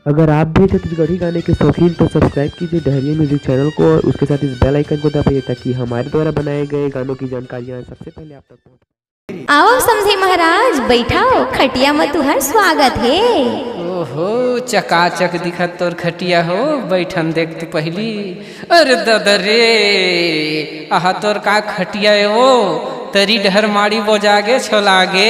अगर आप भी छत्तीसगढ़ी गाने के शौकीन तो सब्सक्राइब कीजिए डहरिया म्यूजिक चैनल को और उसके साथ इस बेल आइकन को दबाइए ताकि हमारे द्वारा बनाए गए गानों की जानकारियाँ सबसे पहले आप तक पहुँचे। आओ समझे महाराज बैठाओ खटिया में तुहर स्वागत है। ओहो चकाचक दिखत तोर खटिया हो बैठन देख तू पहली। अरे दादा रे आहा तोर का खटिया है वो तरी डहर माड़ी वो जागे छोलागे।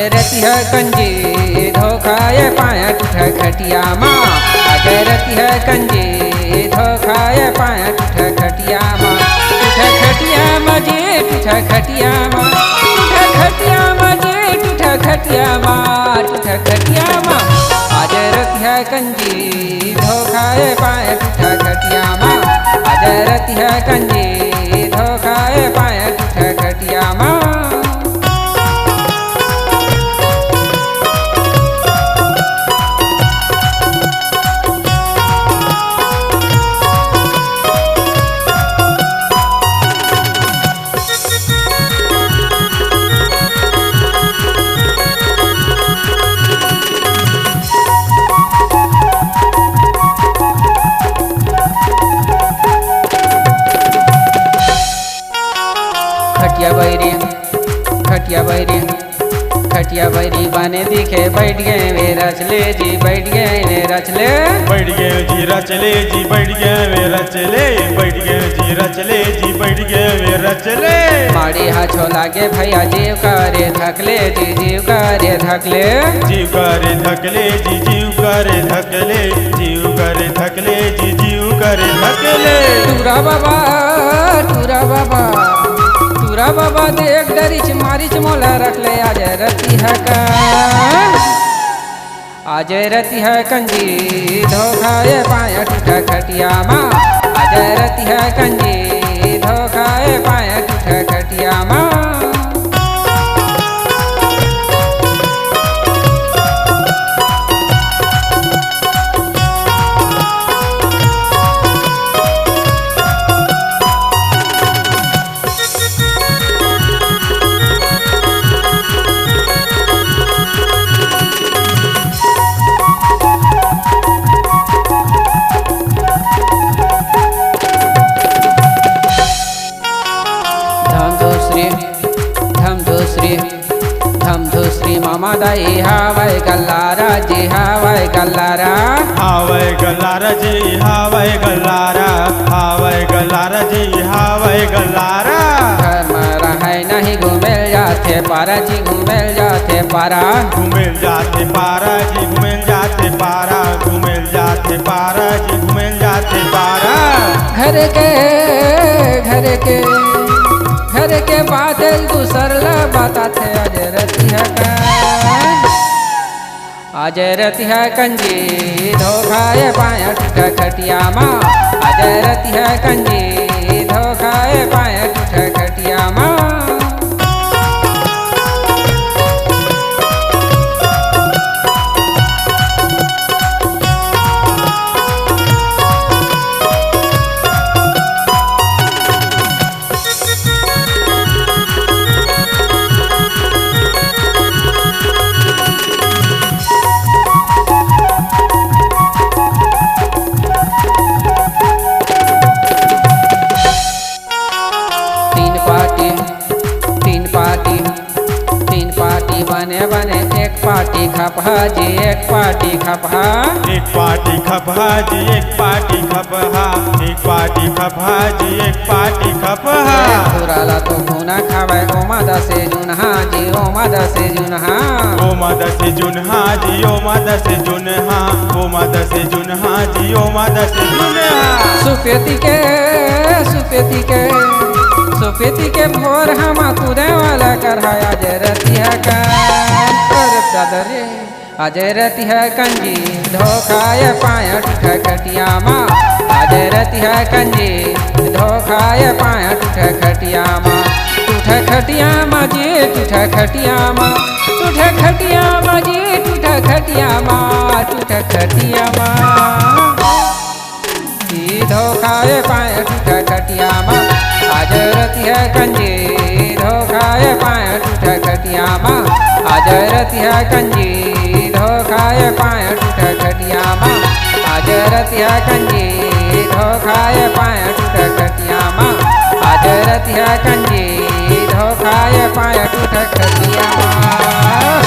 रती है कंजी धोखाए पाया टूटा खटिया माँ। अजय रती है कंजी धोखाए पाया टूटा खटिया माँ। टूटा खटिया मजे टूटा खटिया माँ। टूटा खटिया मजे टूटा खटिया माँ। टूटा खटिया माँ अजय रती है कंजी धोखाए पाया टूटा खटिया माँ। अजय रती है कंजी धोखाए पाया टूटा खटिया माँ। खटिया बैरी बने दिखे बैठ गए वे रचले जी बैठ गए वे रचले। बैठ गए जी रचले जी बैठ गए वे रचले। बैठ गए जी रचले जी बैठ गए वे रचले। माड़ी हाथों लागे भैया जीव करे थकले जी जीव करे थकले। जीव करे थकले जी जीव करे थकले। जीव करे थकले जी जीव करे थकले। टूरा बाबा टूरा बाबा टूरा बाबा देख डरिच मारिच मोला रख ले। अजय रती है अजय रती है कंजी धोखाए पाया टूटा खटिया माँ। अजय रती है कंजी धोखाए पाया टूटा खटिया माँ। मामा दाई हावै गल्लारा जी हावै गल्लारा। हावै गल्लारा जी हावै गल्लारा। हावै गल्लारा जी हावै गल्लारा। घर में रहे नहीं घूमेल जाते पारा जी घूमेल जाते पारा। घूमेल जाते पारा जी घूमेल जाते पारा। घूमेल जाते पारा जी घूमेल जाते पारा। घर के बादल दूसर ला बताते। अजय रती है अजय रती है कंजी धोखाए पाया टूटा खटिया माँ। अजय रती है कंजी धोखाए पाया टूटा खटिया माँ। बने बने एक पार्टी खपहा जी एक पार्टी खपहा। एक पार्टी खपहा जी एक पार्टी खपहा। एक पार्टी खपहा जी एक पार्टी खपहा। पुराला तो भुना खावे ओमा दसे जुनहा जी ओमा दसे जुनहा। ओमा दसे जुनहा जी ओमा दसे जुनहा। ओमा दसे जुनहा जी ओमा दसे जुनहा। सुपेती के सुपेती के भोर हम कूदे वाला करहाया जरतिया का। अरे दादा रे आज रति है कंजी धोखाए पाया टूटा खटिया माँ आज रति है कंजी धोखाए पाया टूटा खटिया माँ टूटा खटिया माँ जी टूटा खटिया माँ टूटा खटिया माँ जी टूटा खटिया माँ टूटा खटिया माँ धोखाए पाया टूटा खटिया माँ आज रति है कंजी धोखाए पाया टूटा खटिया माँ आज रति है कंजी धोखाए पाया टूटा खटिया माँ आज रति है कंजी धोखाए पाया टूटा खटिया माँ आज रति है कंजी धोखाए पाया टूटा खटिया माँ।